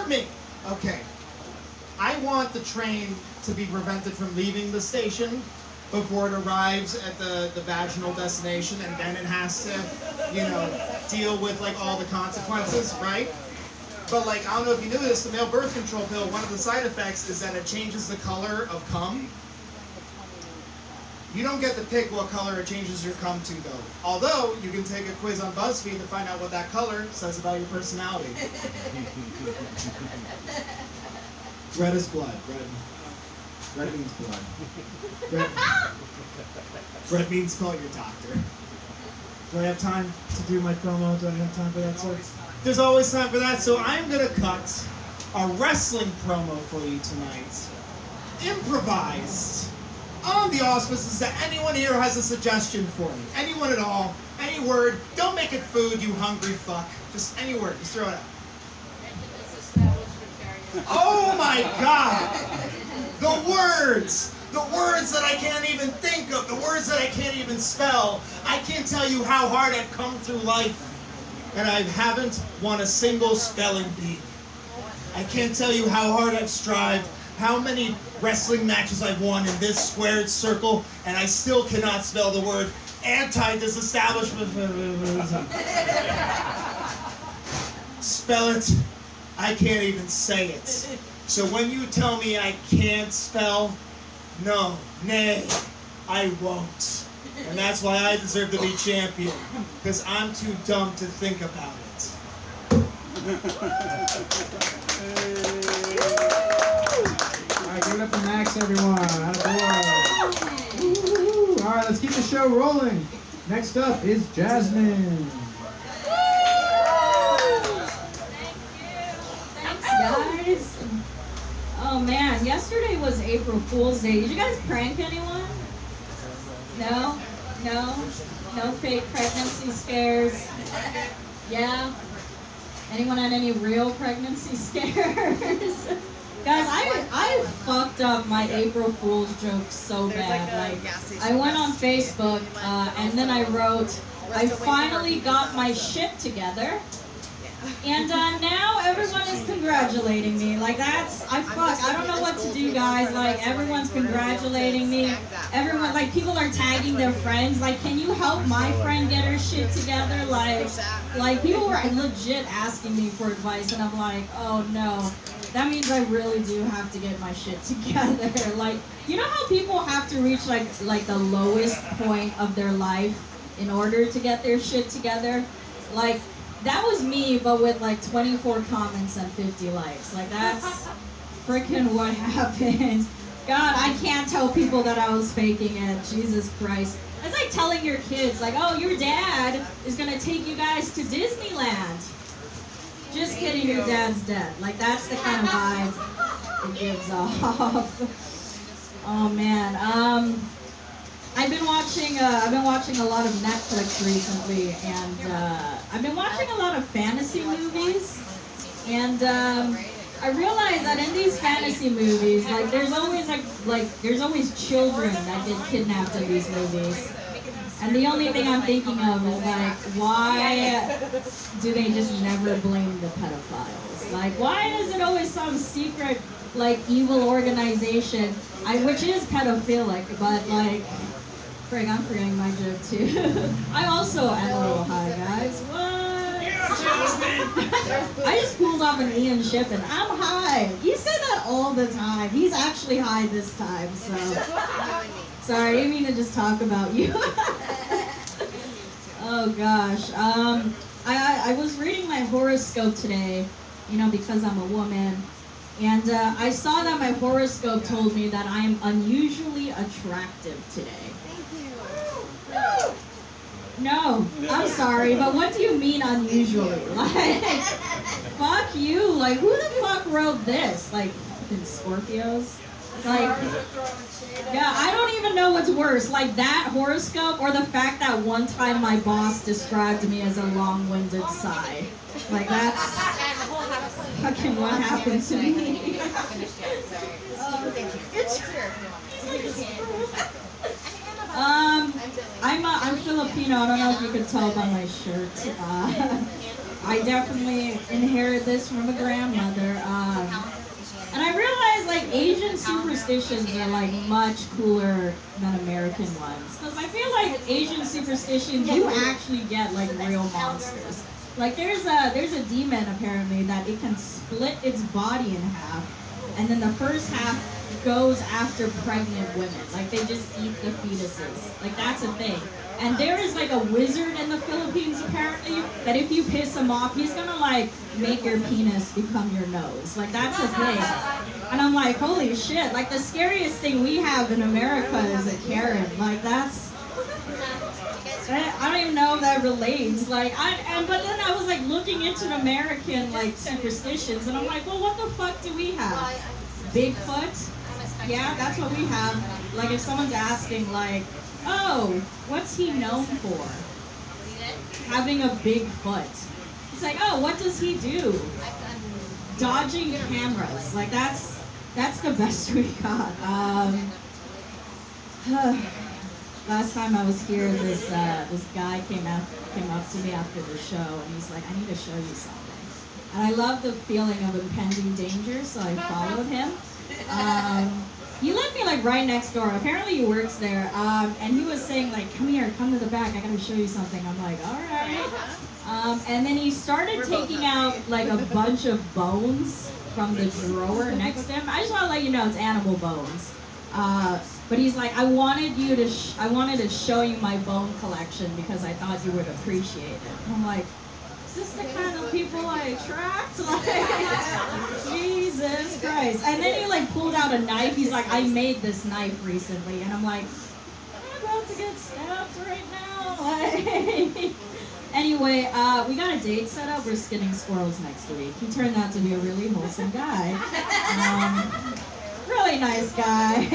with me. Okay. I want the train to be prevented from leaving the station before it arrives at the vaginal destination, and then it has to, you know, deal with like all the consequences, right? But like, I don't know if you knew this, the male birth control pill, one of the side effects is that it changes the color of cum. You don't get to pick what color it changes your cum to, though. Although, you can take a quiz on BuzzFeed to find out what that color says about your personality. Red is blood. Red means blood. Red means call your doctor. Do I have time to do my promo? Do I have time for that, sir? There's always time for that, so I'm going to cut a wrestling promo for you tonight. Improvised. On the auspices that anyone here has a suggestion for me. Anyone at all. Any word. Don't make it food, you hungry fuck. Just any word. Just throw it out. Oh my God! The words! The words that I can't even think of. The words that I can't even spell. I can't tell you how hard I've come through life. And I haven't won a single spelling bee. I can't tell you how hard I've strived. How many wrestling matches I've won in this squared circle, and I still cannot spell the word anti-disestablishment. Spell it. I can't even say it. So when you tell me I can't spell, no, nay, I won't. And that's why I deserve to be champion, because I'm too dumb to think about it. Alright, give it up for Max, everyone. Alright, let's keep the show rolling. Next up is Jasmine. Thanks, guys. Oh man, yesterday was April Fool's Day. Did you guys prank anyone? No? No? No fake pregnancy scares? Yeah? Anyone had any real pregnancy scares? Guys, I fucked up my April Fool's joke so bad. Like, I went on Facebook and then I wrote, I finally got my shit together. And now everyone is congratulating me. Like, I don't know what to do, guys. Like, everyone's congratulating me. Everyone, like, people are tagging their friends. Like, can you help my friend get her shit together? Like people were legit asking me for advice, and I'm like, oh no. That means I really do have to get my shit together. Like, you know how people have to reach like the lowest point of their life in order to get their shit together? Like, that was me, but with like 24 comments and 50 likes. Like, that's freaking what happened. God, I can't tell people that I was faking it. Jesus Christ. It's like telling your kids, like, oh, your dad is gonna take you guys to Disneyland. Just kidding, your dad's dead. Like, that's the kind of vibe it gives off. Oh man. I've been watching a lot of Netflix recently, and I've been watching a lot of fantasy movies, and I realized that in these fantasy movies, like there's always children that get kidnapped in these movies. And the only thing I'm thinking of is like, why do they just never blame the pedophiles? Like, why is it always some secret, like, evil organization, which is pedophilic, but like, frig, I'm forgetting my joke too. I also am a little high, guys. What? I just pulled off an Ian ship and I'm high. You say that all the time. He's actually high this time, so. Sorry, I didn't mean to just talk about you. Oh gosh. I was reading my horoscope today, you know, because I'm a woman. And I saw that my horoscope told me that I'm unusually attractive today. Thank you. No, I'm sorry, but what do you mean unusually? Like, fuck you. Like, who the fuck wrote this? Like, fucking Scorpios? Like, yeah, I don't even know what's worse, like that horoscope or the fact that one time my boss described me as a long-winded sigh. Like, that's fucking what happened to me. I'm Filipino. I don't know if you can tell by my shirt. I definitely inherited this from a grandmother. superstitions are like much cooler than American ones. Because I feel like Asian superstitions, you actually get like real monsters. Like there's a demon apparently that it can split its body in half, and then the first half goes after pregnant women. Like they just eat the fetuses. Like that's a thing. And there is like a wizard in the Philippines apparently that if you piss him off, he's gonna like make your penis become your nose. Like that's a thing. And I'm like, holy shit, like the scariest thing we have in America is a Karen. Like that's, I don't even know if that relates. Like but then I was like looking into American like superstitions and I'm like, well what the fuck do we have? Bigfoot? Yeah, that's what we have. Like if someone's asking like, oh, what's he known for? Having a big foot. It's like, oh, what does he do? Dodging cameras. Like that's the best we got. Last time I was here, this guy came up to me after the show and he's like, I need to show you something. And I love the feeling of impending danger, so I followed him. He left me like right next door. Apparently he works there. And he was saying like, come here, come to the back. I gotta show you something. I'm like, all right. And then he started taking out like a bunch of bones from the drawer next to him. I just want to let you know it's animal bones. But he's like, I wanted to show you my bone collection because I thought you would appreciate it. And I'm like, is this the kind of people I attract? Like, Jesus Christ. And then he like pulled out a knife. He's like, I made this knife recently. And I'm like, I'm about to get stabbed right now. Like, anyway, we got a date set up. We're skinning squirrels next week. He turned out to be a really wholesome guy. Really nice guy.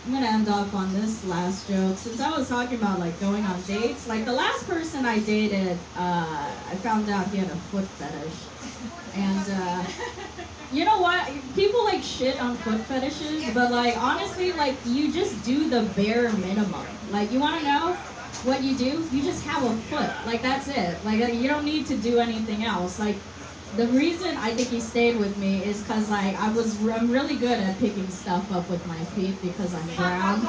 I'm gonna end off on this last joke. Since I was talking about like going on dates, like the last person I dated, I found out he had a foot fetish. And you know what? People like shit on foot fetishes, but like honestly, like you just do the bare minimum. Like you wanna know what you do? You just have a foot. Like that's it. Like you don't need to do anything else. Like the reason I think he stayed with me is because like I'm really good at picking stuff up with my feet because I'm brown.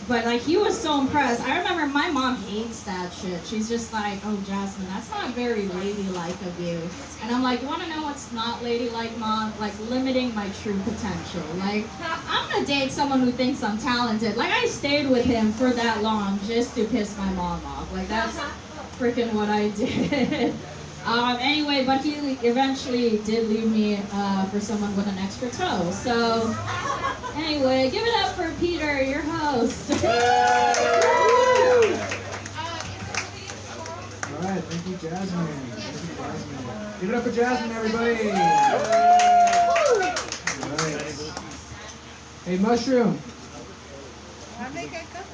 But like he was so impressed. I remember my mom hates that shit. She's just like, oh Jasmine, that's not very ladylike of you. And I'm like, you wanna know what's not ladylike, Mom? Like limiting my true potential. Like I'm gonna date someone who thinks I'm talented. Like I stayed with him for that long just to piss my mom off. Like that's freaking what I did. Anyway, but he eventually did leave me for someone with an extra toe. So, anyway, give it up for Peter, your host. All right, thank you, Jasmine. Thank you, Jasmine. Give it up for Jasmine, everybody. All right. Hey, Mushroom.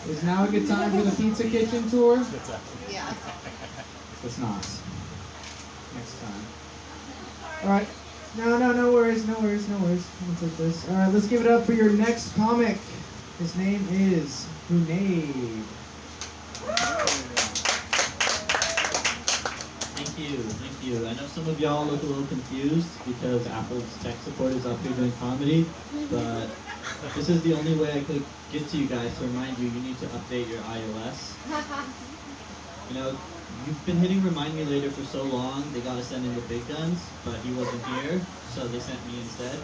Is now a good time for the pizza kitchen tour? Yeah. It's not. Next time. Alright. No worries. I'm gonna take this. Alright, let's give it up for your next comic. His name is Hunaid. Thank you. I know some of y'all look a little confused because Apple's tech support is up here doing comedy, but this is the only way I could get to you guys to remind you need to update your iOS. You know, you've been hitting remind me later for so long, they gotta send in the big guns, but he wasn't here, so they sent me instead.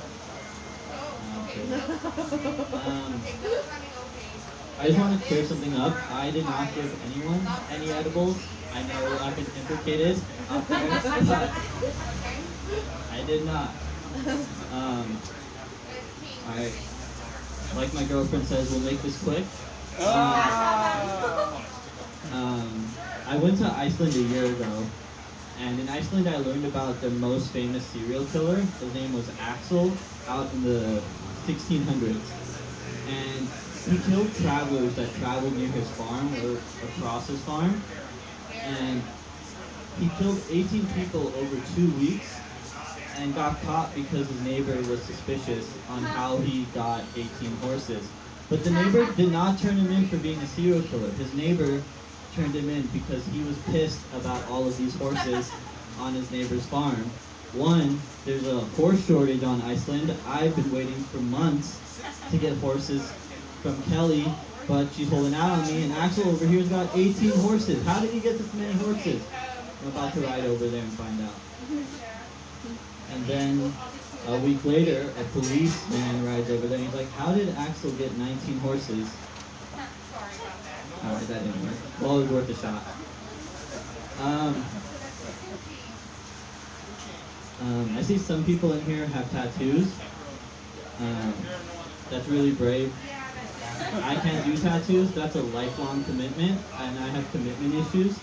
I just want to clear something up. I did not give anyone any edibles. I know I've been implicated out there, but I did not. Like my girlfriend says, we'll make this quick. I went to Iceland a year ago, and in Iceland I learned about their most famous serial killer. His name was Axel, out in the 1600s. And he killed travelers that traveled near his farm or across his farm. And he killed 18 people over 2 weeks and got caught because his neighbor was suspicious on how he got 18 horses. But the neighbor did not turn him in for being a serial killer. His neighbor turned him in because he was pissed about all of these horses on his neighbor's farm. One, there's a horse shortage on Iceland. I've been waiting for months to get horses from Kelly, but she's holding out on me. And Axel over here's got 18 horses. How did he get this many horses? I'm about to ride over there and find out. And then a week later, a policeman rides over there and he's like, how did Axel get 19 horses? Alright, that didn't work. Well, it was worth a shot. I see some people in here have tattoos. That's really brave. I can't do tattoos. That's a lifelong commitment, and I have commitment issues.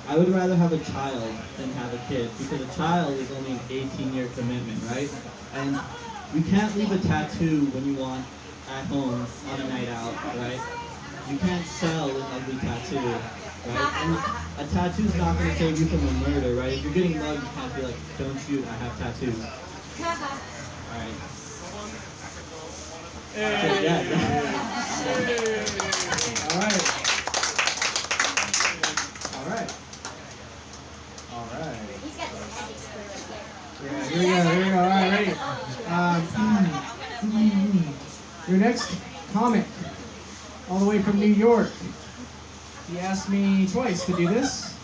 I would rather have a child than have a kid, because a child is only an 18-year commitment, right? And you can't leave a tattoo when you want at home on a night out, right? You can't sell an ugly tattoo, right? And a tattoo's not going to save you from a murder, right? If you're getting mugged, you can't be like, don't shoot, I have tattoos. Alright. Yeah. Alright. Alright. Alright. He's got the heavy screw right there. Yeah, here we go. Alright, ready? Your next comic, all the way from New York. He asked me twice to do this.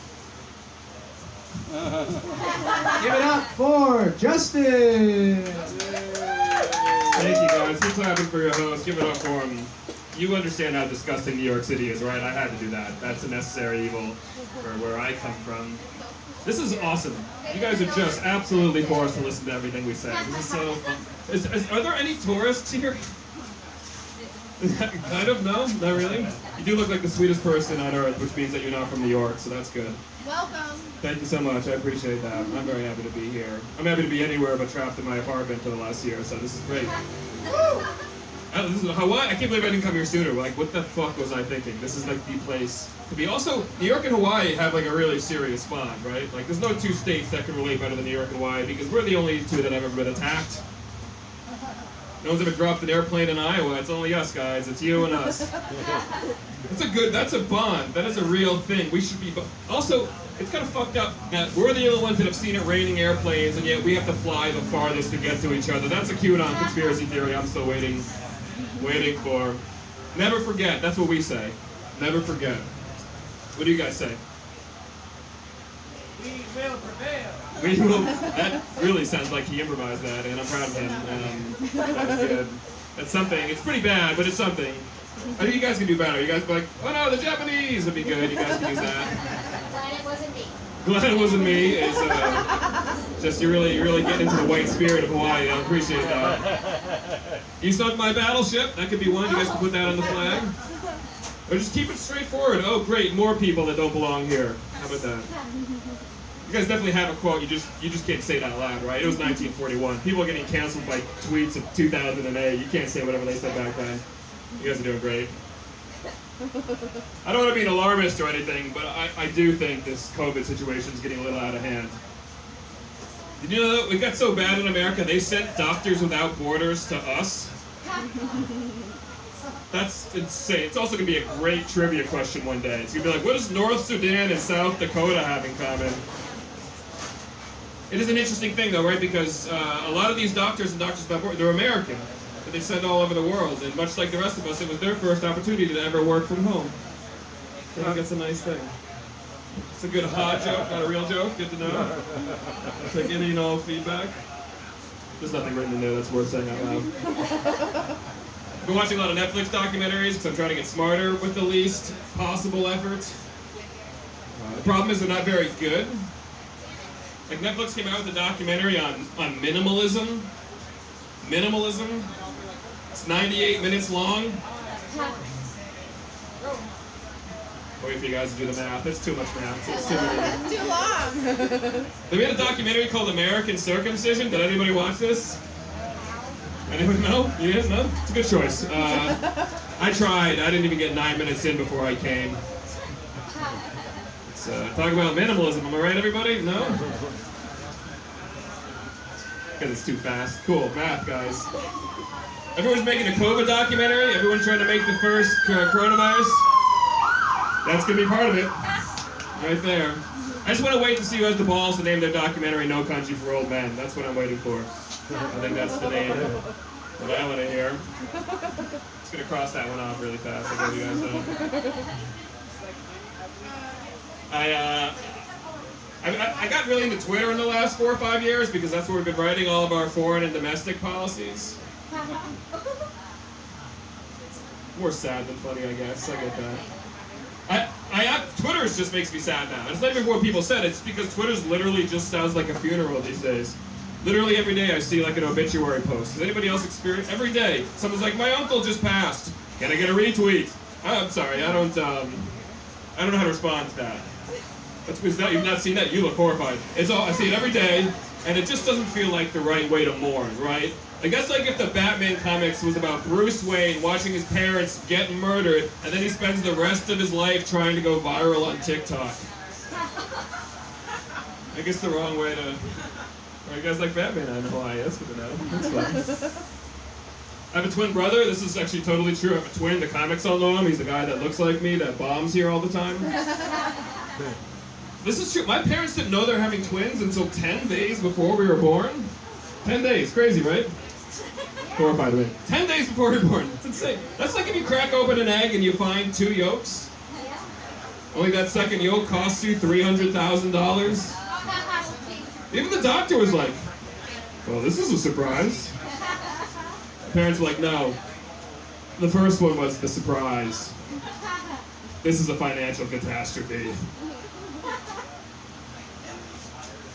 Give it up for Justine! Thank you guys. Keep clapping for your host. Give it up for him. You understand how disgusting New York City is, right? I had to do that. That's a necessary evil for where I come from. This is awesome. You guys are just absolutely forced to listen to everything we say. This is so fun. Are there any tourists here? Kind of, no? Not really? You do look like the sweetest person on earth, which means that you're not from New York, so that's good. Welcome. Thank you so much. I appreciate that. I'm very happy to be here. I'm happy to be anywhere but trapped in my apartment for the last year, so this is great. This is Hawaii. I can't believe I didn't come here sooner. Like, what the fuck was I thinking? This is like the place to be. Also, New York and Hawaii have like a really serious bond, right? Like, there's no two states that can relate better than New York and Hawaii because we're the only two that have ever been attacked. No one's ever dropped an airplane in Iowa. It's only us, guys. It's you and us. That's a bond. That is a real thing. We should be. Also, it's kind of fucked up that we're the only ones that have seen it raining airplanes, and yet we have to fly the farthest to get to each other. That's a QAnon conspiracy theory I'm still waiting for. Never forget. That's what we say. Never forget. What do you guys say? We will prevail. We will. That really sounds like he improvised that, and I'm proud of him. That's good. That's something. It's pretty bad, but it's something. I think you guys can do better. You guys be like, oh no, the Japanese would be good. You guys can use that. Glad it wasn't me. Glad it wasn't me. It's just you're really getting into the white spirit of Hawaii. I appreciate that. You sunk my battleship. That could be one. You guys can put that on the flag. Or just keep it straightforward. Oh, great, more people that don't belong here. How about that? You guys definitely have a quote. You just can't say it out loud, right? It was 1941. People are getting canceled by tweets of 2008. You can't say whatever they said back then. You guys are doing great. I don't want to be an alarmist or anything, but I do think this COVID situation is getting a little out of hand. Did you know that it got so bad in America, they sent Doctors Without Borders to us? That's insane. It's also going to be a great trivia question one day. It's going to be like, what does North Sudan and South Dakota have in common? It is an interesting thing, though, right? Because a lot of these doctors and Doctors Without Borders, they're American. But they send all over the world. And much like the rest of us, it was their first opportunity to ever work from home. I think that's a nice thing. It's a good ha joke, not a real joke. Good to know. I'll take any and all feedback. There's nothing written in there that's worth saying out loud. I've been watching a lot of Netflix documentaries because I'm trying to get smarter with the least possible effort. The problem is they're not very good. Like Netflix came out with a documentary on minimalism. Minimalism. It's 98 minutes long. Wait for you guys to do the math. It's too much math. It's too many. It's too long. They made a documentary called American Circumcision. Did anybody watch this? Anyone know? You didn't know? It's a good choice. I tried. I didn't even get 9 minutes in before I came. Let's talk about minimalism. Am I right, everybody? No? Because it's too fast. Cool. Math, guys. Everyone's making a COVID documentary. Everyone's trying to make the first coronavirus. That's going to be part of it. Right there. I just want to wait to see who has the balls to name their documentary "No Country for Old Men." That's what I'm waiting for. I think that's the name. What I want to hear. Just gonna cross that one off really fast. I'll give you guys I got really into Twitter in the last 4 or 5 years because that's where we've been writing all of our foreign and domestic policies. More sad than funny, I guess. I get that. Twitter just makes me sad now. It's not even what people said. It's because Twitter's literally just sounds like a funeral these days. Literally every day I see like an obituary post. Does anybody else experience? Every day someone's like, my uncle just passed. Can I get a retweet? I'm sorry, I don't know how to respond to that. That's because you've not seen that. You look horrified. It's all I see it every day, and it just doesn't feel like the right way to mourn, right? I guess like if the Batman comics was about Bruce Wayne watching his parents get murdered, and then he spends the rest of his life trying to go viral on TikTok. I guess the wrong way to. Or you guys like Batman? I know why. That's good to know. That's fun. I have a twin brother. This is actually totally true. I have a twin. The comics all know him. He's the guy that looks like me that bombs here all the time. This is true. My parents didn't know they're having twins until 10 days before we were born. 10 days. Crazy, right? Horrified of it. 10 days before we were born. It's insane. That's like if you crack open an egg and you find 2 yolks. Only that second yolk costs you $300,000. Even the doctor was like, well, this is a surprise. My parents were like, no. The first one was the surprise. This is a financial catastrophe.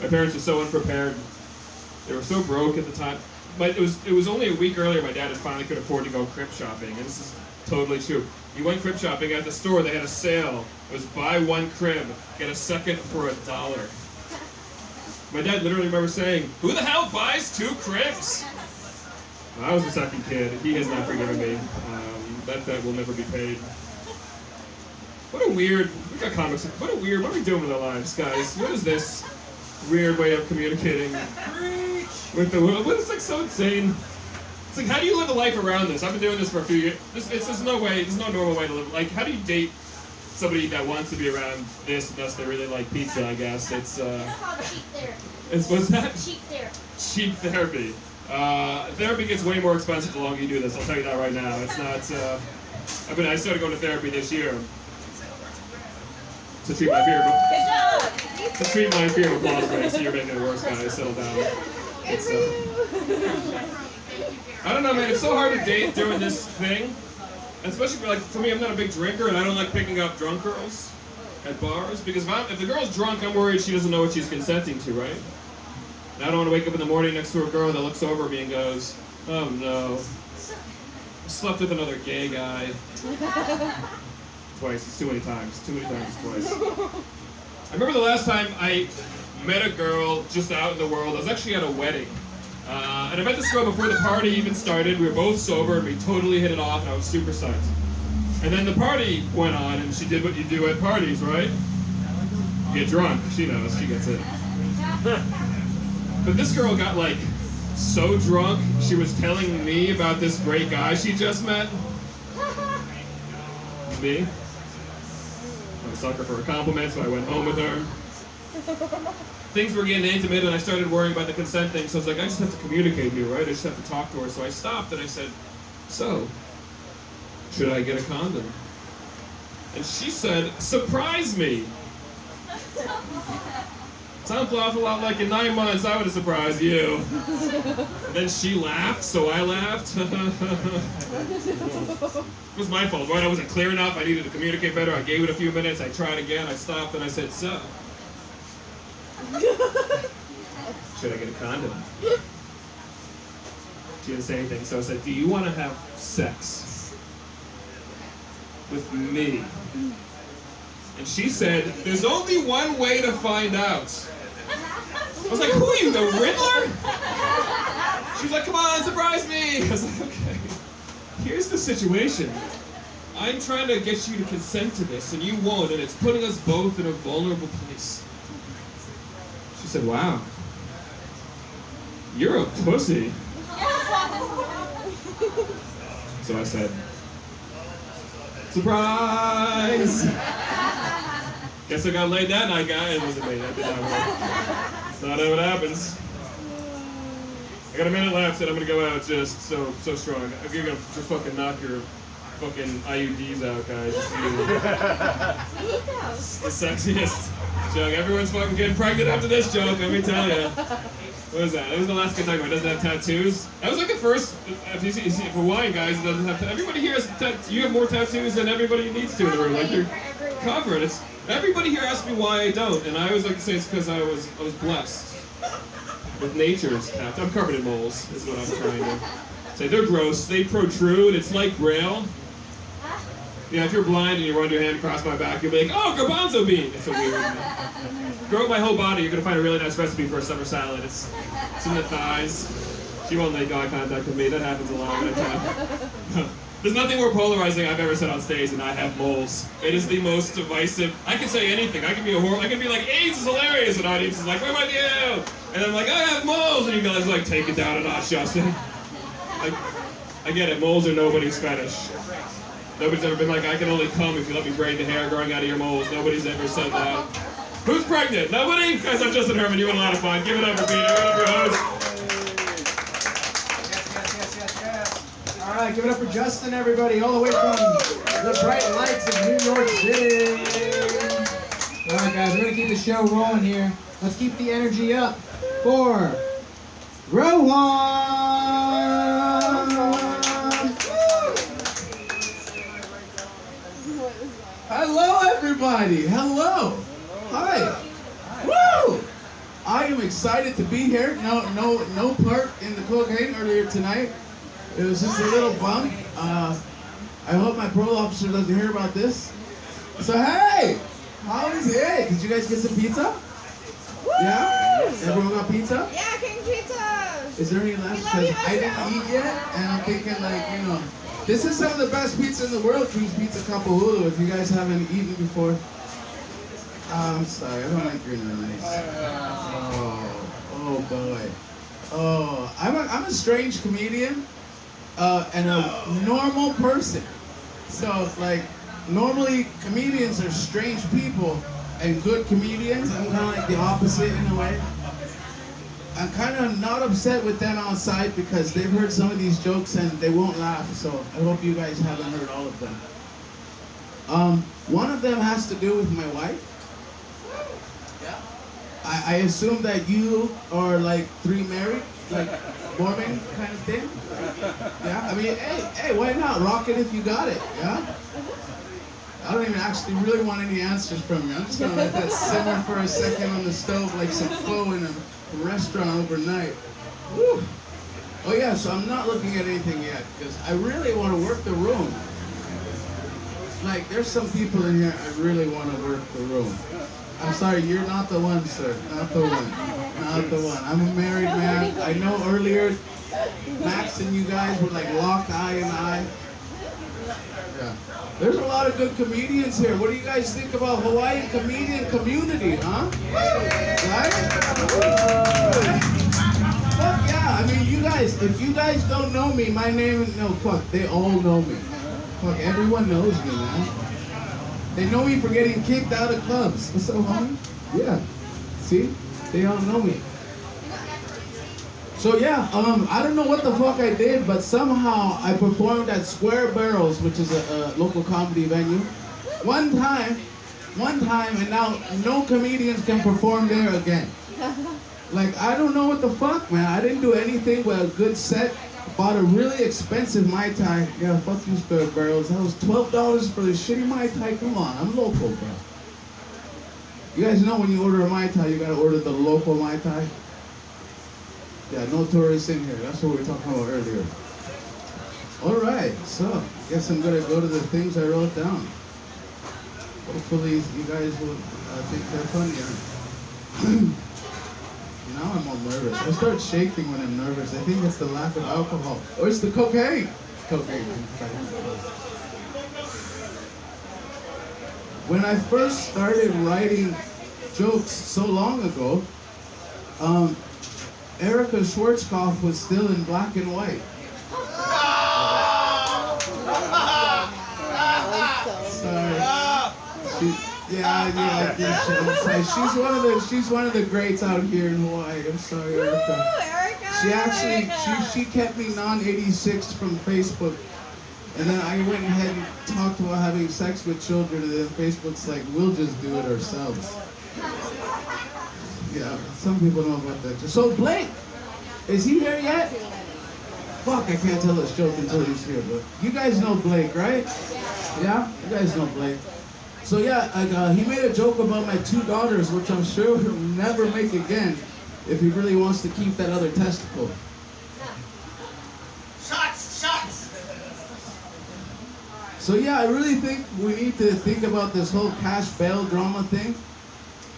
My parents were so unprepared. They were so broke at the time. But it was only a week earlier my dad had finally could afford to go crib shopping. And this is totally true. He went crib shopping at the store. They had a sale. It was buy one crib, get a second for $1. My dad literally remember saying, who the hell buys 2 cribs? I was the second kid. He has not forgiven me. That debt will never be paid. What a weird, we got comics. What are we doing with our lives, guys? What is this weird way of communicating with the world? What is like so insane? It's like, how do you live a life around this? I've been doing this for a few years. There's no normal way to live. Like, how do you date somebody that wants to be around this unless they really like pizza, I guess. It's called cheap therapy. what's that? Cheap therapy. Cheap therapy. Therapy gets way more expensive the longer you do this, I'll tell you that right now. It's not I started going to therapy this year to treat my fear of to treat my fear of applause breaks. So you're making it worse, guys. Settle down. I don't know, man, it's so hard to date during this thing. Especially for me, I'm not a big drinker, and I don't like picking up drunk girls at bars, because if the girl's drunk, I'm worried she doesn't know what she's consenting to, right? And I don't want to wake up in the morning next to a girl that looks over me and goes, oh no, I slept with another gay guy. Twice, it's too many times twice. I remember the last time I met a girl just out in the world. I was actually at a wedding. And I met this girl before the party even started. We were both sober and we totally hit it off, and I was super psyched. And then the party went on, and she did what you do at parties, right? Get drunk. She knows. She gets it. But this girl got like so drunk, she was telling me about this great guy she just met. Me? I'm a sucker for a compliment, so I went home with her. Things were getting intimate, and I started worrying about the consent thing, so I was like, I just have to communicate here, right? I just have to talk to her. So I stopped and I said, so, should I get a condom? And she said, surprise me. Sounds an awful lot like in 9 months I would have surprised you. And then she laughed, so I laughed. It was my fault, right? I wasn't clear enough. I needed to communicate better. I gave it a few minutes. I tried again. I stopped and I said, so, should I get a condom? She didn't say anything, so I said, do you want to have sex with me? And she said, there's only one way to find out. I was like, who are you, the Riddler? She's like, come on, surprise me. I was like, okay, here's the situation. I'm trying to get you to consent to this, and you won't, and it's putting us both in a vulnerable place. She said, wow, you're a pussy. So I said, surprise! Guess I got laid that night, guy. It wasn't me. That did not work. It's not what happens. I got a minute left, and I'm gonna go out just so strong. I'm gonna just fucking knock your fucking IUDs out, guys. The sexiest joke. Everyone's fucking getting pregnant after this joke. Let me tell you. What was that? That was the last Kentucky one. Doesn't have tattoos. That was like the first. If you see for Hawaiian guys, it doesn't have. Everybody here has. You have more tattoos than everybody needs to in the room. Like you're covered. It's everybody here asks me why I don't, and I always like to say it's because I was blessed with nature's tattoos. I'm covered in moles. Is what I'm trying to say. They're gross. They protrude. It's like Braille. Yeah, if you're blind and you run your hand across my back, you'll be like, oh, garbanzo bean. It's a weird. Grow up my whole body, you're gonna find a really nice recipe for a summer salad. It's in the thighs. She won't make eye contact with me. That happens a lot of time. There's nothing more polarizing I've ever said on stage than I have moles. It is the most divisive. I can say anything. I can be I can be like, AIDS is hilarious, and audience is like, where about you? And I'm like, I have moles, and you guys are like, take it down a notch, Justin. Like, I get it. Moles are nobody's fetish. Nobody's ever been like, I can only come if you let me braid the hair growing out of your moles. Nobody's ever said that. Who's pregnant? Nobody? Guys, I'm Justin Herman. You had a lot of fun. Give it up for Peter. Give it up for your host. Yes. All right, give it up for Justin, everybody, all the way from the bright lights of New York City. All right, guys, we're gonna keep the show rolling here. Let's keep the energy up for Rohan. Hello, everybody. Hello. Hi. Woo! I am excited to be here. No part in the cocaine earlier tonight. It was just a little bump. I hope my parole officer doesn't hear about this. So hey, how is it? Did you guys get some pizza? Yeah? Everyone got pizza? Yeah, King Pizza. Is there any left? We love Because you, I didn't eat yet, and I'm thinking like, this is some of the best pizza in the world, King's Pizza Kapahulu, if you guys haven't eaten before. I'm sorry, I don't like green onions. Oh boy. Oh, I'm a strange comedian, and a normal person. So like, normally comedians are strange people, and good comedians, I'm kind of like the opposite in a way. I'm kind of not upset with them outside because they've heard some of these jokes and they won't laugh, so I hope you guys haven't heard all of them. One of them has to do with my wife. Yeah. I assume that you are like 3 married, like Mormon kind of thing. Yeah, I mean, hey, why not? Rock it if you got it, yeah? I don't even actually really want any answers from you. I'm just gonna let that simmer for a second on the stove like some pho in a restaurant overnight. Woo. Oh yeah, so I'm not looking at anything yet because I really want to work the room. Like, there's some people in here I really want to work the room. I'm sorry, you're not the one, sir. Not the one. Not the one. I'm a married man. I know earlier Max and you guys were like locked eye in eye. Yeah. There's a lot of good comedians here. What do you guys think about Hawaiian comedian community, huh? Right? Fuck yeah. I mean, you guys, if you guys don't know me, my name is, no, fuck, they all know me. Fuck, everyone knows me, man. They know me for getting kicked out of clubs. What's up, homie? Yeah. See? They all know me. So yeah, I don't know what the fuck I did, but somehow I performed at Square Barrels, which is a local comedy venue. One time, and now no comedians can perform there again. Like, I don't know what the fuck, man. I didn't do anything but a good set. Bought a really expensive Mai Tai. Yeah, fuck you, Square Barrels. That was $12 for the shitty Mai Tai. Come on, I'm local, bro. You guys know when you order a Mai Tai, you gotta order the local Mai Tai? Yeah, no tourists in here. That's what we were talking about earlier. Alright, so guess I'm gonna go to the things I wrote down. Hopefully you guys will think they're funny. Now I'm all nervous. I start shaking when I'm nervous. I think it's the lack of alcohol. Or it's the cocaine. Cocaine. When I first started writing jokes so long ago, Erica Schwarzkopf was still in black and white. Sorry. I think so. It's like, she's one of the greats out here in Hawaii. I'm sorry, Erica. She kept me non-86 from Facebook. And then I went ahead and talked about having sex with children, and then Facebook's like, we'll just do it ourselves. Yeah, some people know about that. So Blake, is he here yet? Fuck, I can't tell this joke until he's here, but you guys know Blake, right? Yeah? You guys know Blake. So yeah, he made a joke about my 2 daughters, which I'm sure he'll never make again if he really wants to keep that other testicle. Shots! So yeah, I really think we need to think about this whole cash bail drama thing.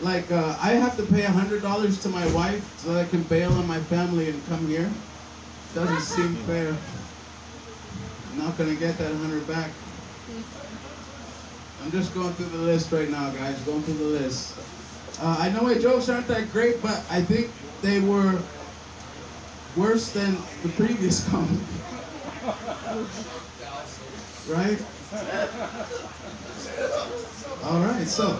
Like, I have to pay $100 to my wife so that I can bail on my family and come here. Doesn't seem fair. I'm not gonna get that 100 back. I'm just going through the list right now, guys. Going through the list. I know my jokes aren't that great, but I think they were worse than the previous comic. Right? All right. So,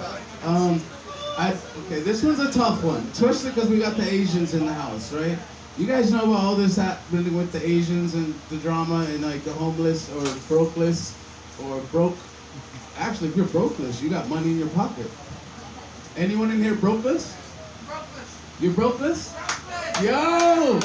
okay, this one's a tough one, especially because we got the Asians in the house, right? You guys know about all this happening with the Asians and the drama and like the homeless or brokeless or broke. Actually, if you're brokeless, you got money in your pocket. Anyone in here brokeless? You're brokeless? Yo!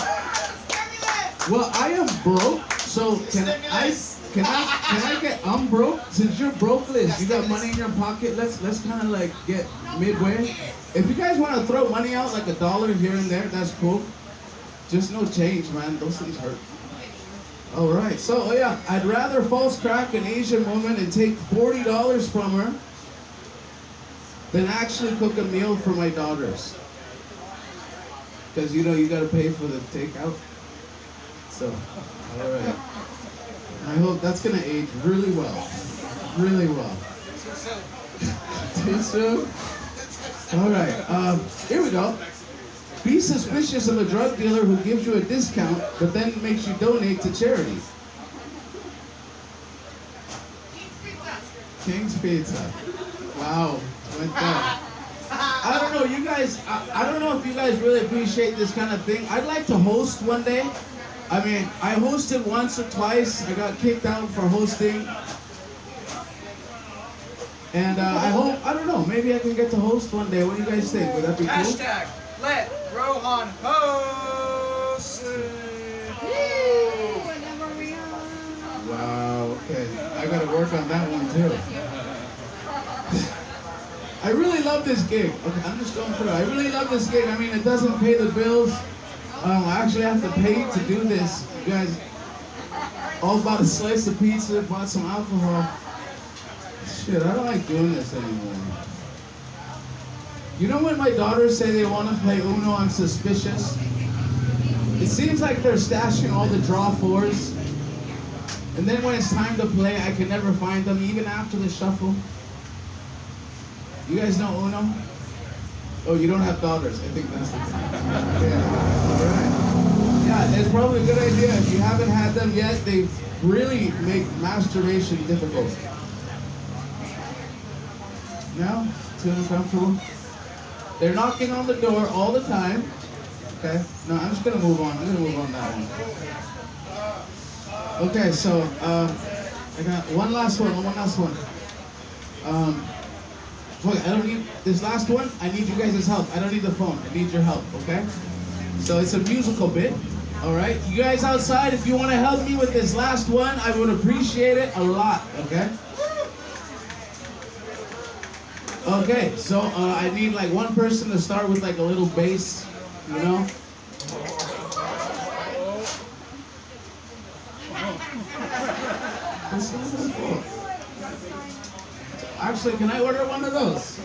Well, I am broke, so can I get broke? Since you're brokeless, you got money in your pocket. Let's kind of like get midway. If you guys want to throw money out like $1 here and there, that's cool. Just no change, man. Those things hurt. All right. So yeah, I'd rather false crack an Asian woman and take $40 from her than actually cook a meal for my daughters. Because you know you got to pay for the takeout. So, all right. I hope that's gonna age really well. Really well. Too soon? All right. Here we go. Be suspicious of a drug dealer who gives you a discount, but then makes you donate to charity. King's Pizza. Wow. Went there. I don't know, you guys. I don't know if you guys really appreciate this kind of thing. I'd like to host one day. I mean, I hosted once or twice. I got kicked out for hosting. And I hope, I don't know, maybe I can get to host one day. What do you guys think? Would that be cool? Hashtag let Rohan host. Wow, okay. I gotta work on that one too. I really love this gig. Okay, I'm just going through it. I really love this gig. I mean, it doesn't pay the bills. I actually have to pay to do this. You guys all bought a slice of pizza, bought some alcohol. Shit, I don't like doing this anymore. You know when my daughters say they want to play Uno, I'm suspicious? It seems like they're stashing all the draw fours. And then when it's time to play, I can never find them, even after the shuffle. You guys know Uno? Oh, you don't have daughters. I think that's the thing. Yeah. All right. Yeah, it's probably a good idea. If you haven't had them yet, they really make masturbation difficult. No? Too uncomfortable? They're knocking on the door all the time. Okay. No, I'm just gonna move on. I'm gonna move on that one. Okay, so I got one last one. Look, I don't need this last one. I need you guys' help. I don't need the phone. I need your help, okay? So it's a musical bit, all right? You guys outside, if you want to help me with this last one, I would appreciate it a lot, okay? Okay, so I need like one person to start with like a little bass, you know? Actually, can I order one of those?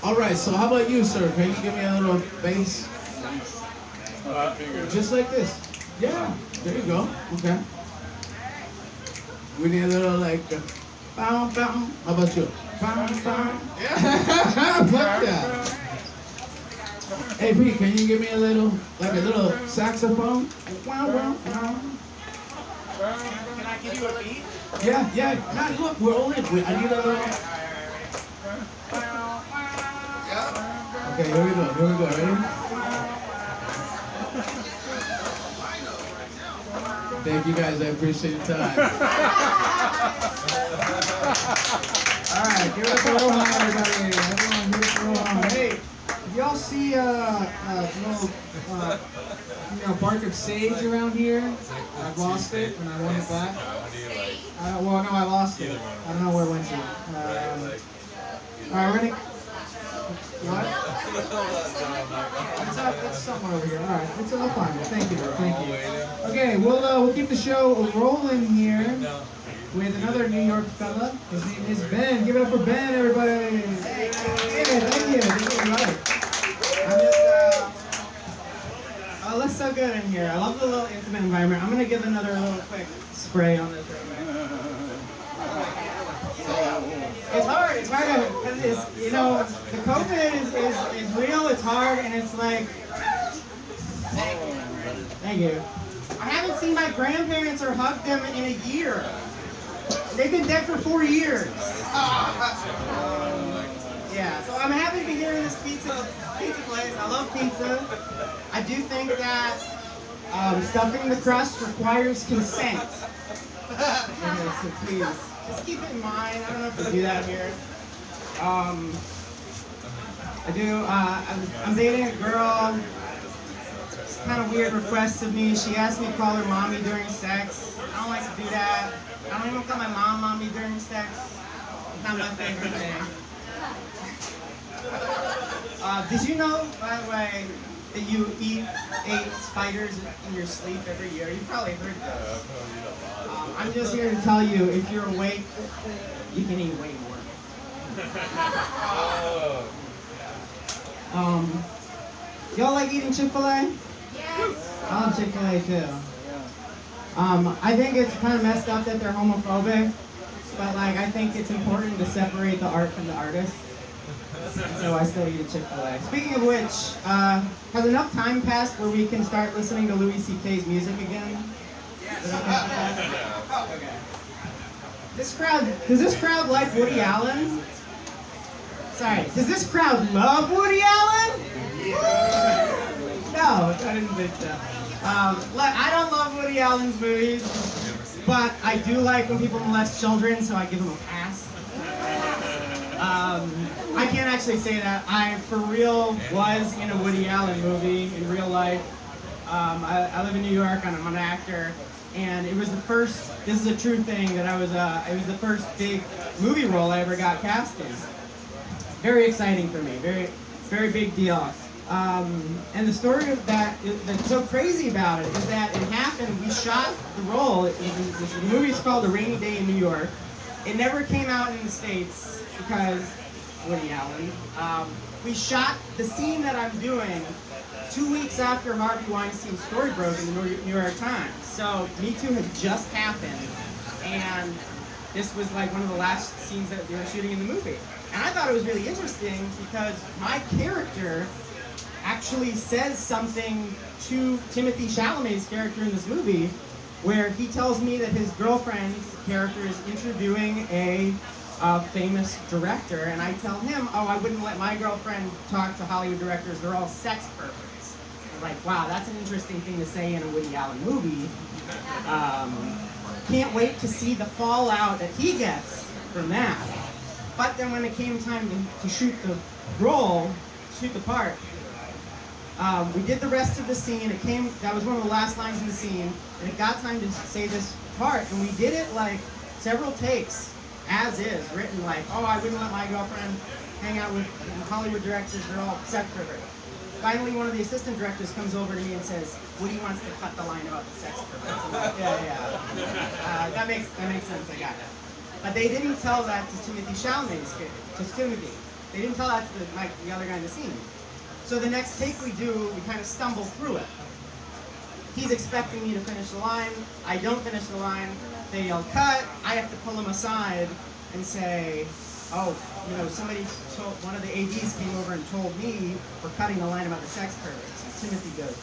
All right, so how about you, sir? Can you give me a little bass? Just like this. Yeah, there you go. Okay. We need a little like, bow, bow. How about you? Bow, bow. Yeah. Fuck yeah. Hey, Pete, can you give me a little, like a little saxophone? Wow, wow, wow. Can I give you a beat? Yeah. Man, look, I need a little. Okay, here we go. Ready? Thank you guys. I appreciate your time. All right, give it up for Rohan, everybody. Everyone, give it for Rohan. Hey, if y'all see little bark of sage around here, I've lost it and I want it back. Well, no, I lost it. I don't know where it went to. All right, we're gonna. What? That's somewhere over here. All right, I'll find it. Thank you. Okay, we'll keep the show rolling here with another New York fella. His name is Ben. Give it up for Ben, everybody. Hey, thank you. I'm just, oh, it looks so good in here. I love the little intimate environment. I'm gonna give another little quick spray on this real quick. It's hard because it's, the COVID is real, it's hard, and it's like, thank you. I haven't seen my grandparents or hugged them in a year. They've been dead for 4 years. Yeah, so I'm happy to be here in this pizza place. I love pizza. I do think that stuffing the crust requires consent. So please. Just keep it in mind. I don't know if they do that here. I'm dating a girl. It's kind of weird request of me. She asked me to call her mommy during sex. I don't like to do that. I don't even call my mom mommy during sex. It's not my favorite thing. Did you know, by the way, that you eat 8 spiders in your sleep every year? You probably heard that. I'm just here to tell you, if you're awake, you can eat way more. Y'all like eating Chick-fil-A? Yes. I love Chick-fil-A too. I think it's kind of messed up that they're homophobic, but I think it's important to separate the art from the artist. So I still eat a Chick-fil-A. Speaking of which, has enough time passed where we can start listening to Louis C.K.'s music again? Yes. Okay. Does this crowd like Woody Allen? Sorry, does this crowd love Woody Allen? No, I didn't think so. I don't love Woody Allen's movies, but I do like when people molest children, so I give them a pass. I can't actually say that. I, for real, was in a Woody Allen movie in real life. I live in New York, and I'm an actor, and it was the first, this is a true thing, that it was the first big movie role I ever got cast in. Very exciting for me, very, very big deal. And the story of that's so crazy about it is that it happened, we shot the role, the movie's called A Rainy Day in New York. It never came out in the States because Woody Allen. We shot the scene that I'm doing 2 weeks after Harvey Weinstein's story broke in the New York Times. So Me Too had just happened, and this was like one of the last scenes that we were shooting in the movie. And I thought it was really interesting because my character actually says something to Timothée Chalamet's character in this movie, where he tells me that his girlfriend's character is interviewing a famous director, and I tell him, oh, I wouldn't let my girlfriend talk to Hollywood directors, they're all sex perverts. I'm like, wow, that's an interesting thing to say in a Woody Allen movie. Can't wait to see the fallout that he gets from that. But then when it came time to shoot the role, shoot the part, we did the rest of the scene. That was one of the last lines in the scene, and it got time to say this part, and we did it like several takes, as is, written like, oh, I wouldn't let my girlfriend hang out with Hollywood directors, they're all sex perverts. Finally, one of the assistant directors comes over to me and says, Woody wants to cut the line about the sex perverts. I'm like, yeah. That makes sense, I got it. But they didn't tell that to Timothée Chalamet's character, to Timothy. They didn't tell that to the other guy in the scene. So the next take we do, we kind of stumble through it. He's expecting me to finish the line. I don't finish the line. They yell, cut. I have to pull him aside and say, oh, one of the ADs came over and told me we're cutting the line about the sex perverts. And Timothy goes,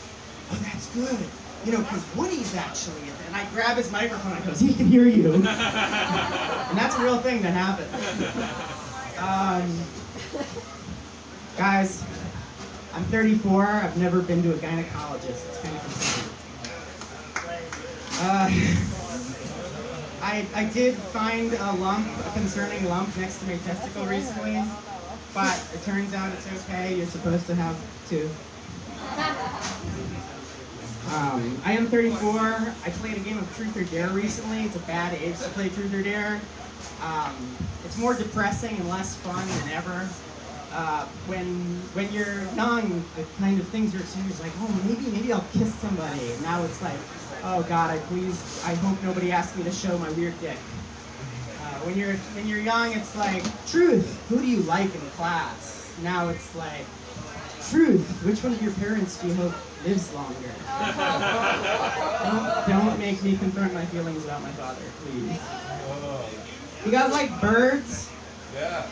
oh, that's good. Because Woody's actually in it. And I grab his microphone and goes, he can hear you. And that's a real thing that happened. Guys, I'm 34. I've never been to a gynecologist. It's kind of concerning. I did find a concerning lump next to my testicle recently, but it turns out it's okay. You're supposed to have two. I am 34. I played a game of Truth or Dare recently. It's a bad age to play Truth or Dare. It's more depressing and less fun than ever. When you're young, the kind of things you're experiencing, like, oh, maybe I'll kiss somebody. And now it's like, oh God, I hope nobody asks me to show my weird dick. When you're young, it's like, truth, who do you like in class? Now it's like, truth, which one of your parents do you hope lives longer? Don't make me confront my feelings about my father, please. You guys like birds? Yeah.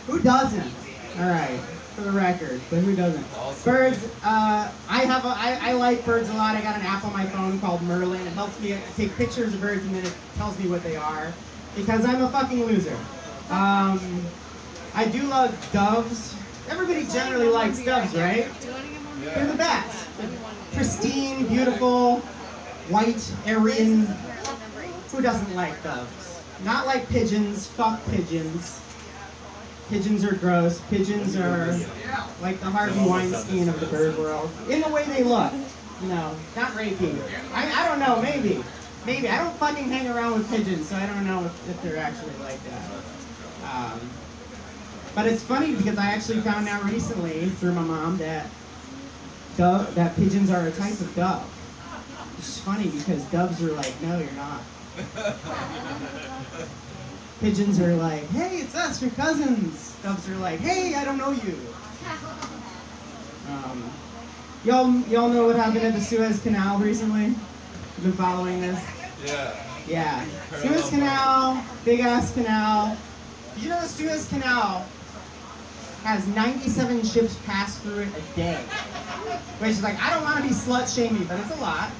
Who doesn't? All right, for the record, but who doesn't? Birds. I like birds a lot. I got an app on my phone called Merlin. It helps me take pictures of birds and then it tells me what they are, because I'm a fucking loser. I do love doves. Everybody generally likes doves, right? They're the best. They're pristine, beautiful, white, Aryan. Who doesn't like doves? Not like pigeons. Fuck pigeons. Pigeons are gross. Pigeons are like the Harvey Weinstein of the bird world. In the way they look. No, not rapey. I don't know, maybe. Maybe. I don't fucking hang around with pigeons, so I don't know if they're actually like that. But it's funny because I actually found out recently through my mom that pigeons are a type of dove. It's funny because doves are like, no, you're not. Pigeons are like, hey, it's us, your cousins. Doves are like, hey, I don't know you. Y'all know what happened at the Suez Canal recently? You've been following this? Yeah. Yeah. Suez Canal, big ass canal. You know the Suez Canal has 97 ships pass through it a day. Which is like, I don't want to be slut shamey, but it's a lot.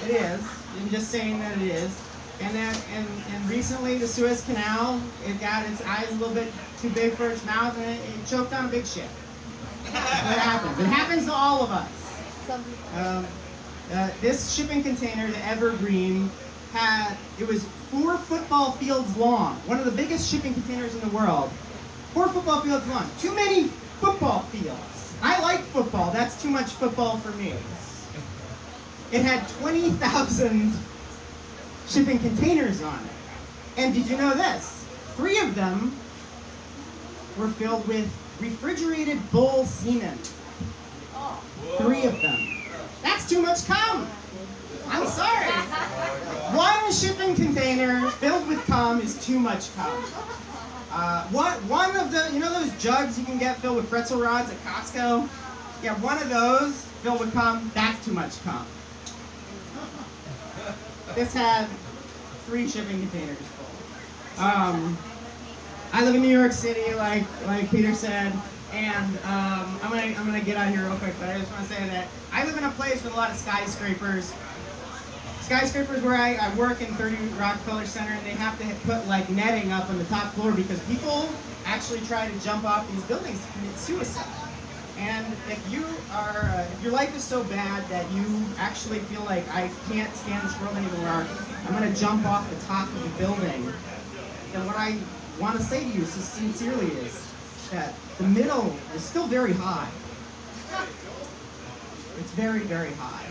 It is. I'm just saying that it is. And recently the Suez Canal, it got its eyes a little bit too big for its mouth and it choked on a big ship. It happens. It happens to all of us. This shipping container, the Evergreen, it was 4 football fields long. One of the biggest shipping containers in the world. 4 football fields long. Too many football fields. I like football. That's too much football for me. It had 20,000 shipping containers on it. And did you know this? 3 of them were filled with refrigerated bull semen. 3 of them. That's too much cum. I'm sorry. 1 shipping container filled with cum is too much cum. One of the, you know those jugs you can get filled with pretzel rods at Costco? Yeah, 1 of those filled with cum, that's too much cum. This had 3 shipping containers full. I live in New York City, like Peter said, and I'm gonna get out of here real quick. But I just want to say that I live in a place with a lot of skyscrapers. Skyscrapers where I work in 30 Rockefeller Center, and they have to put like netting up on the top floor because people actually try to jump off these buildings to commit suicide. And if your life is so bad that you actually feel like I can't stand this world anymore, I'm gonna jump off the top of the building, then what I want to say to you sincerely is that the middle is still very high. It's very, very high.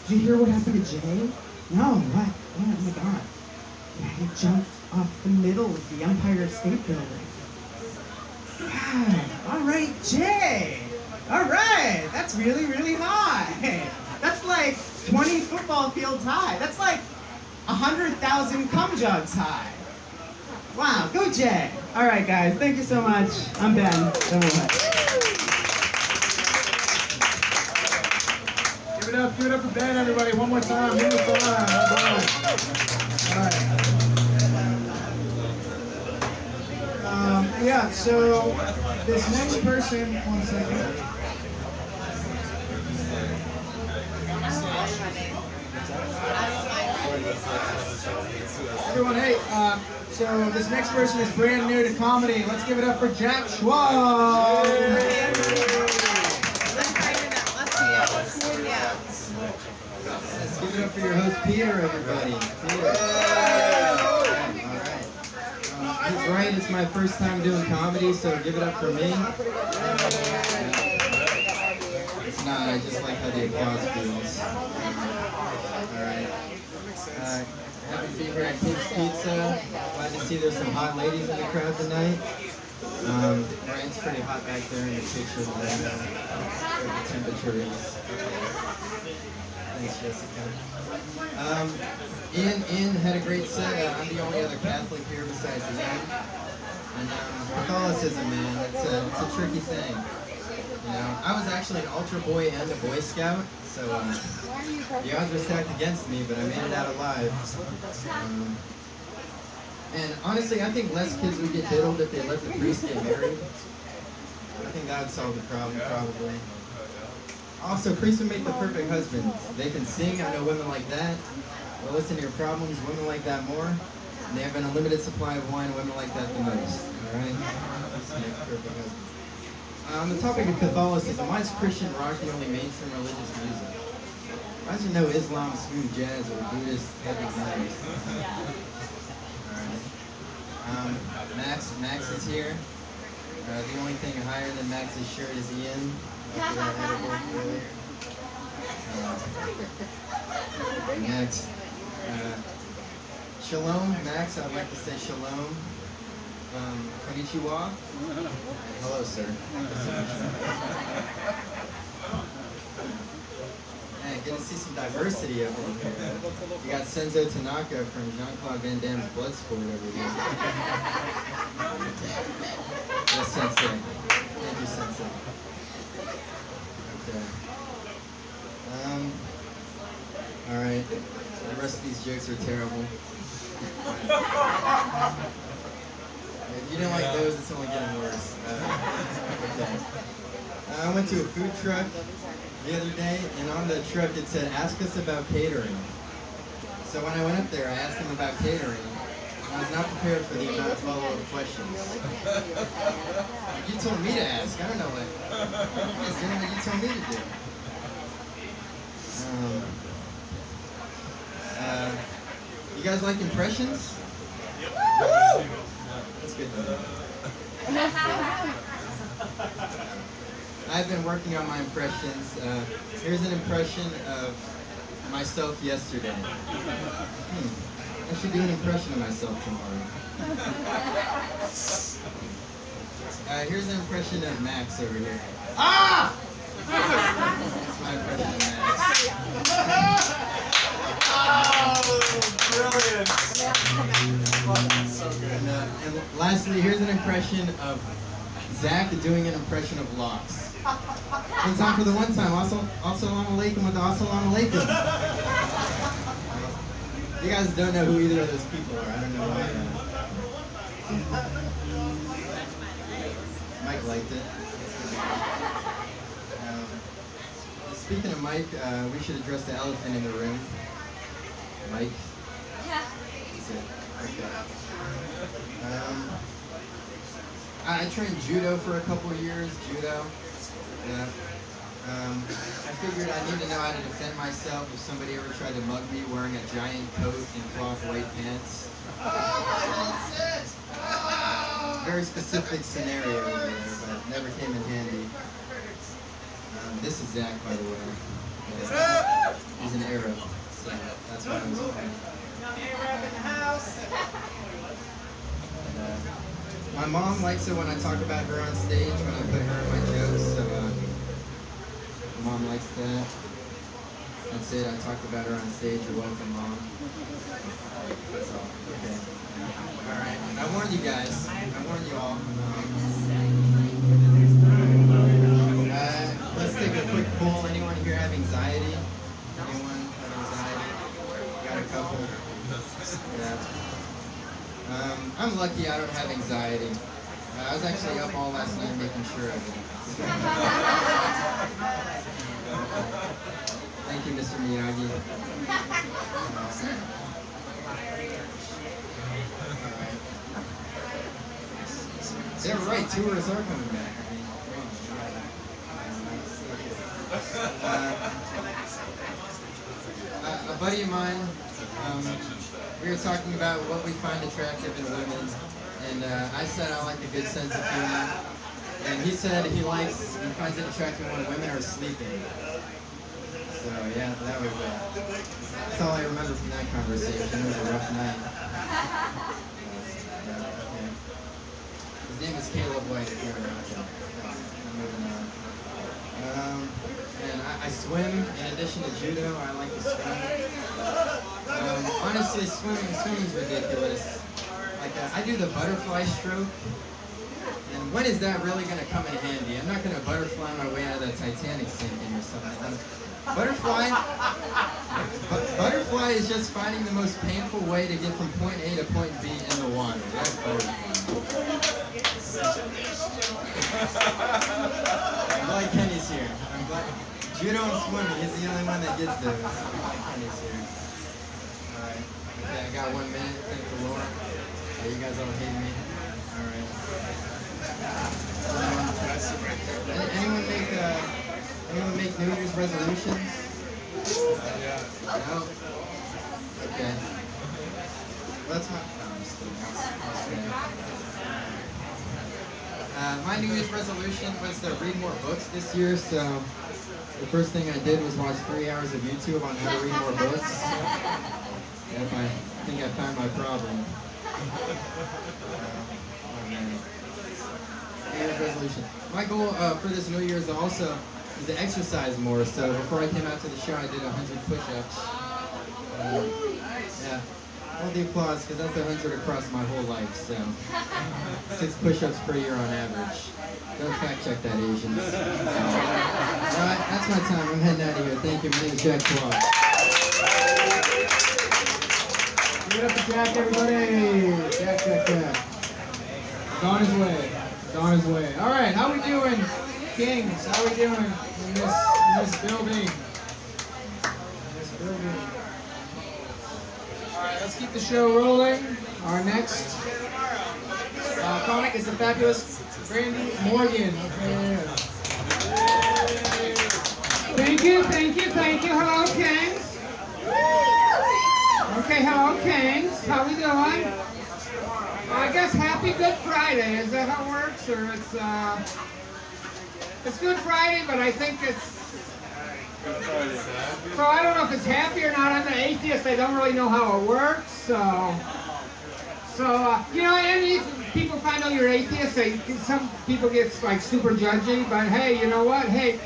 Did you hear what happened to Jay? No, what? Oh my God. Yeah, he jumped off the middle of the Empire State Building. All right, Jay. All right, that's really, really high. That's like 20 football fields high. That's like 100,000 cum jugs high. Wow, go Jay. All right, guys, thank you so much. I'm Ben. Give it up for Ben, everybody. One more time. All right. Yeah, so this next person, one second. Everyone, hey, so this next person is brand new to comedy. Let's give it up for Jack Schwab. Let's give it up for your host, Peter, everybody. Peter. All right. He's right, it's my first time doing comedy, so give it up for me. It's not, I just like how the applause feels. All right. Happy to be here at Kids Pizza. Glad to see there's some hot ladies in the crowd tonight. It's pretty hot back there in the kitchen. I don't know what the temperature is. Thanks, Jessica. Ian had a great set. I'm the only other Catholic here besides Ian. And Catholicism, man, it's a tricky thing. You know, I was actually an ultra boy and a Boy Scout, so the odds were stacked against me, but I made it out alive. And honestly, I think less kids would get diddled if they let the priest get married. I think that would solve the problem, probably. Also, priests would make the perfect husband. They can sing, I know women like that. They'll listen to your problems, women like that more. And they have an unlimited supply of wine, women like that the most. Alright? Perfect husband. On the topic of Catholicism, why is Christian rock the only mainstream religious music? Why is there no Islam smooth jazz or Buddhist heavy metal? Max is here. The only thing higher than Max's shirt is Ian. Next. Shalom, Max. I'd like to say shalom. Konnichiwa. Hello, sir. Hey, good to see some diversity over here. You got Senzo Tanaka from Jean-Claude Van Damme's Bloodsport over here. Yes, Sensei. Thank you, Sensei. Okay. All right. The rest of these jokes are terrible. If you didn't like those, it's only getting worse. Okay. I went to a food truck the other day, and on the truck it said, "Ask us about catering." So when I went up there, I asked them about catering. I was not prepared for the amount of follow-up questions. You told me to ask. I don't know what. I'm just doing what you told me to do. You guys like impressions? That's good. I've been working on my impressions. Here's an impression of myself yesterday. I should do an impression of myself tomorrow. Here's an impression of Max over here. Ah! That's my impression of Max. Oh, brilliant! So good. And lastly, here's an impression of Zach doing an impression of Locks. One time for the one time. Assalamu alaikum with the assalamu alaikum. You guys don't know who either of those people are. I don't know why. Mike liked it. Speaking of Mike, we should address the elephant in the room. Mike. That's it. Okay. I trained judo for a couple of years. Judo. Yeah. I figured I need to know how to defend myself if somebody ever tried to mug me wearing a giant coat and cloth white pants. Very specific scenario over there, but never came in handy. This is Zach, by the way. He's an Arab, so that's why I was playing. Arab in the house. My mom likes it when I talk about her on stage, when I put her in my jokes, so Mom likes that. That's it, I talked about her on stage. You're welcome, Mom. That's all. Okay. Alright, I warned you guys. I warned you all. Let's take a quick poll. Anyone here have anxiety? Anyone have anxiety? Got a couple. Yeah. I'm lucky I don't have anxiety. I was actually up all last night making sure of it. Thank you, Mr. Miyagi. They're right, tourists are coming back. I mean, buddy of mine, we were talking about what we find attractive in women, and I said I like a good sense of humor, and he said he finds it attractive when women are sleeping. So yeah, that's all I remember from that conversation. It was a rough night. Yeah. His name is Caleb White, if you're around him. Moving on. And I swim. In addition to judo, I like to swim. Honestly, swimming's ridiculous. Like I do the butterfly stroke, and when is that really going to come in handy? I'm not going to butterfly my way out of the Titanic sinking or something. Butterfly is just finding the most painful way to get from point A to point B in the water. That's butterfly. I'm glad Kenny's here. I'm glad. Judo and swimming, he's the only one that gets those. I'm glad Kenny's here. Alright. Okay, I got 1 minute. Thank the Lord. You guys all hate me. Alright. Anyone make New Year's resolutions? No? Okay. Let's not. No, I'm just kidding. My New Year's resolution was to read more books this year, so the first thing I did was watch 3 hours of YouTube on how to read more books. Yep, I think I found my problem. Oh man. New Year's resolution. My goal for this New Year's also is to exercise more. So before I came out to the show, I did 100 push-ups. Yeah. All the applause, because that's 100 across my whole life, so 6 push-ups per year on average. Don't fact check that, Asians. Alright, that's my time. I'm heading out of here. Thank you. My name is Jack Clark. Give it up for Jack, everybody. Jack. He's on his way. He's on his way. Alright, how we doing, Kings? How we doing in this building? Alright, let's keep the show rolling. Our next comic is the fabulous Brandi Morgan. Thank you. Hello, Kings. Okay, hello, Kings. How we doing? I guess Happy Good Friday. Is that how it works? Or it's Good Friday, but I think it's... So I don't know if it's happy or not. I'm an atheist. I don't really know how it works. So you know, and if people find out you're atheist, some people get like super judgy. But hey, you know what? Hey,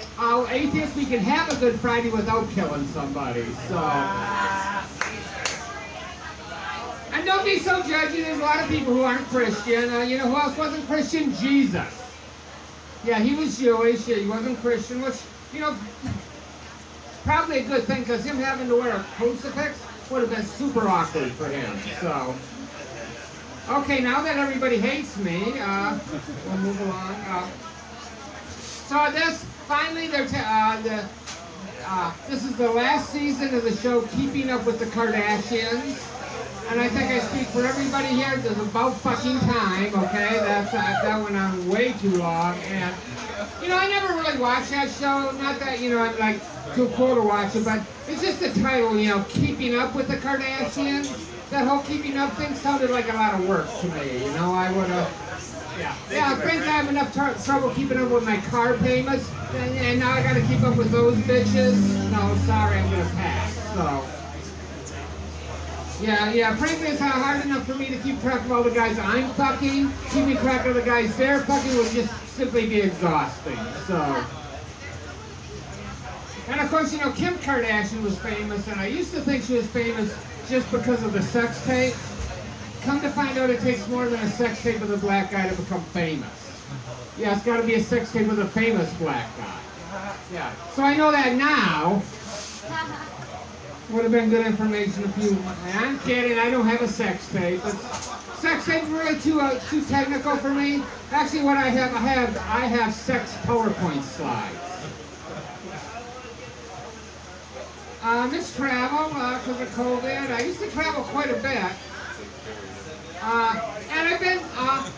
atheists, we can have a Good Friday without killing somebody. So. And don't be so judgy. There's a lot of people who aren't Christian. You know who else wasn't Christian? Jesus. Yeah, he was Jewish. He wasn't Christian, which, you know, probably a good thing, because him having to wear a crucifix would have been super awkward for him. So, okay, now that everybody hates me, we'll move along. So this, finally, this is the last season of the show, Keeping Up with the Kardashians. And I think I speak for everybody here. There's about fucking time, okay? That went on way too long. And, you know, I never really watched that show. Not that, you know, I'm like too cool to watch it, but it's just the title, you know, Keeping Up with the Kardashians. That whole keeping up thing sounded like a lot of work to me, you know? I would have, yeah, I think I have enough trouble keeping up with my car payments, and now I gotta keep up with those bitches. No, sorry, I'm gonna pass, so. Yeah, frankly, it's hard enough for me to keep track of all the guys I'm fucking. Keeping track of the guys they're fucking would just simply be exhausting, so. And of course, you know, Kim Kardashian was famous, and I used to think she was famous just because of the sex tape. Come to find out, it takes more than a sex tape with a black guy to become famous. Yeah, it's gotta be a sex tape with a famous black guy. Yeah, so I know that now. Would have been good information if you... I'm kidding, I don't have a sex tape. But sex tape is really too technical for me. Actually, what I have sex PowerPoint slides. It's travel because of COVID. I used to travel quite a bit. And I've been,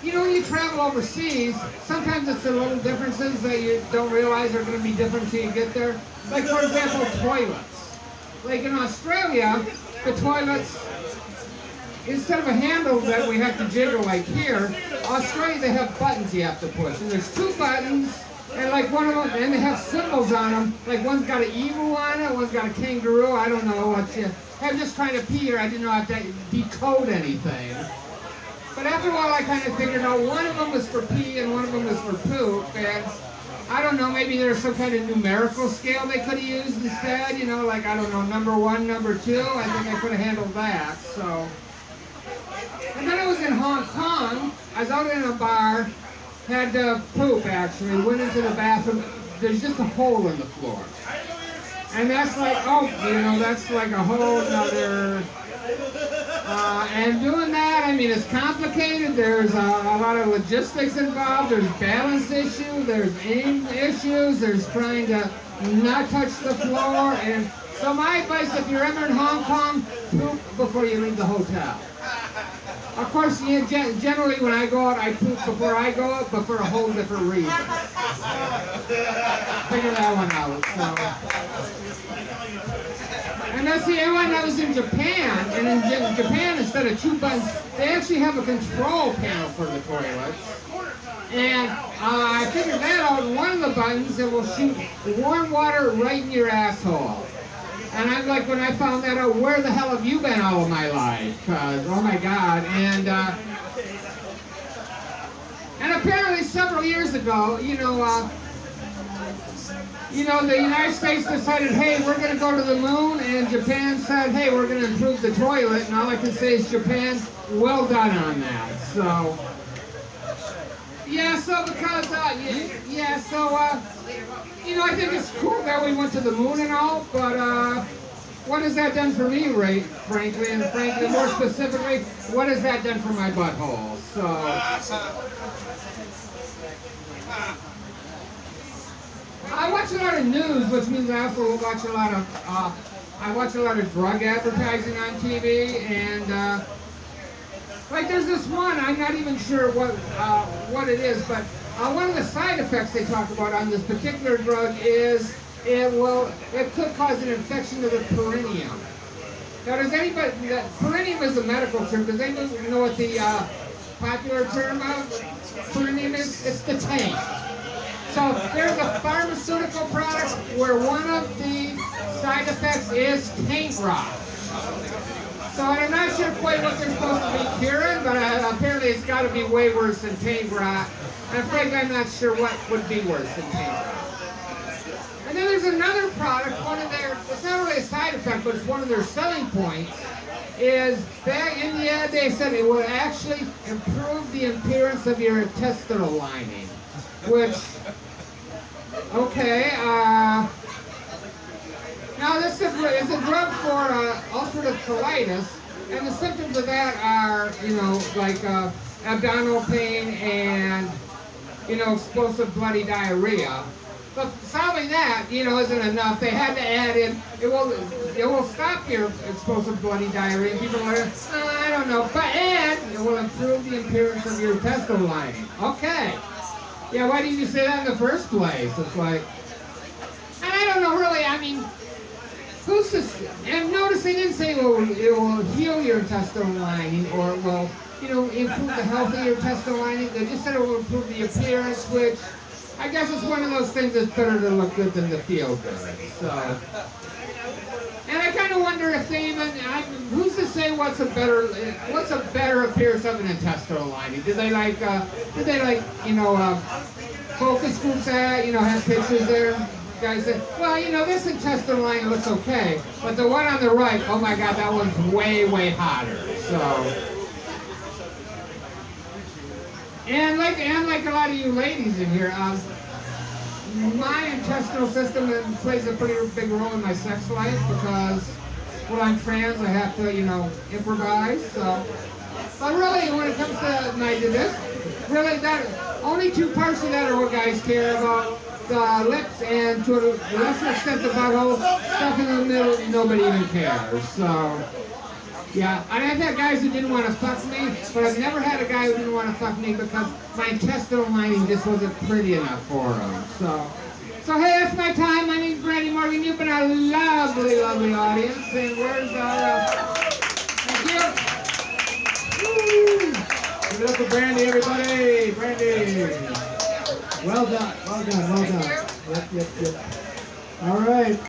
you know, when you travel overseas, sometimes it's the little differences that you don't realize are going to be different until you get there. Like, for example, toilets. like in Australia, the toilets, instead of a handle that we have to jiggle like here, Australia they have buttons you have to push, and there's 2 buttons, and like one of them, and they have symbols on them. Like one's got an eagle on it, one's got a kangaroo. I don't know what you. I'm just trying to pee here. I didn't know how to decode anything. But after a while, I kind of figured out one of them was for pee and one of them was for poop, and I don't know, maybe there's some kind of numerical scale they could have used instead, you know, like, I don't know, number 1, number 2, I think I could have handled that, so. And then I was in Hong Kong, I was out in a bar, had to poop actually, went into the bathroom, there's just a hole in the floor. And that's like, oh, you know, that's like a whole other, and doing that, I mean, it's complicated. There's a lot of logistics involved. There's balance issues. There's aim issues. There's trying to not touch the floor. And so my advice, if you're ever in Hong Kong, poop before you leave the hotel. Of course, generally when I go out, I poop before I go out, but for a whole different reason. Figure that one out. So. And that's the other one that was in Japan. And in Japan, instead of 2 buttons, they actually have a control panel for the toilets. And I figured that out. One of the buttons, it will shoot warm water right in your asshole. And I'm like, when I found that out, where the hell have you been all of my life? Because, oh my God. And apparently several years ago, the United States decided, hey, we're going to go to the moon, and Japan said, hey, we're going to improve the toilet, and all I can say is Japan, well done on that. So, yeah, so because, I think it's cool that we went to the moon and all, but what has that done for me, Ray, frankly, and frankly, more specifically, what has that done for my butthole? So, I watch a lot of news, which means I also watch a lot of drug advertising on TV, and like there's this one, I'm not even sure what it is, but one of the side effects they talk about on this particular drug is it could cause an infection of the perineum. Now, does anybody, perineum is a medical term, does anybody know what the popular term of perineum is? It's the tank. So there's a pharmaceutical product where one of the side effects is taint rot. So I'm not sure quite what they're supposed to be curing, but apparently it's got to be way worse than taint rot. And frankly, I'm not sure what would be worse than taint rot. And then there's another product, it's not really a side effect, but it's one of their selling points, is back in the ad they said it will actually improve the appearance of your intestinal lining. Which, okay, now this is a drug for ulcerative colitis, and the symptoms of that are, like abdominal pain and, explosive bloody diarrhea. But solving that, isn't enough. They had to add in, it will stop your explosive bloody diarrhea. People are, I don't know, and it will improve the appearance of your intestinal lining. Okay. Yeah, why didn't you say that in the first place? It's like, and I don't know really, I mean, who's this? And notice they didn't say, well, it will heal your intestinal lining or it will, improve the health of your intestinal lining. They just said it will improve the appearance, which I guess it's one of those things that's better to look good than to feel good. So, and I kind of wonder if they even, who's to say what's a better appearance of an intestinal lining? Did they focus groups that, have pictures there? Guys say, well, this intestinal lining looks okay, but the one on the right, oh my God, that one's way, way hotter. So, and like a lot of you ladies in here, my intestinal system plays a pretty big role in my sex life because when I'm trans, I have to, improvise. So, but really, when it comes to this, really, that only 2 parts of that are what guys care about: the lips and, to a lesser extent, the butthole. Stuff in the middle, nobody even cares. So. Yeah, I've had guys who didn't want to fuck me, but I've never had a guy who didn't want to fuck me because my intestinal lining just wasn't pretty enough for him. So hey, that's my time. My name's Brandi Morgan. You've been a lovely lovely, lovely audience. And where's our... thank you. Woo. Give it up for Brandi, everybody. Brandi. Well done, well done, well done. Yep. All right.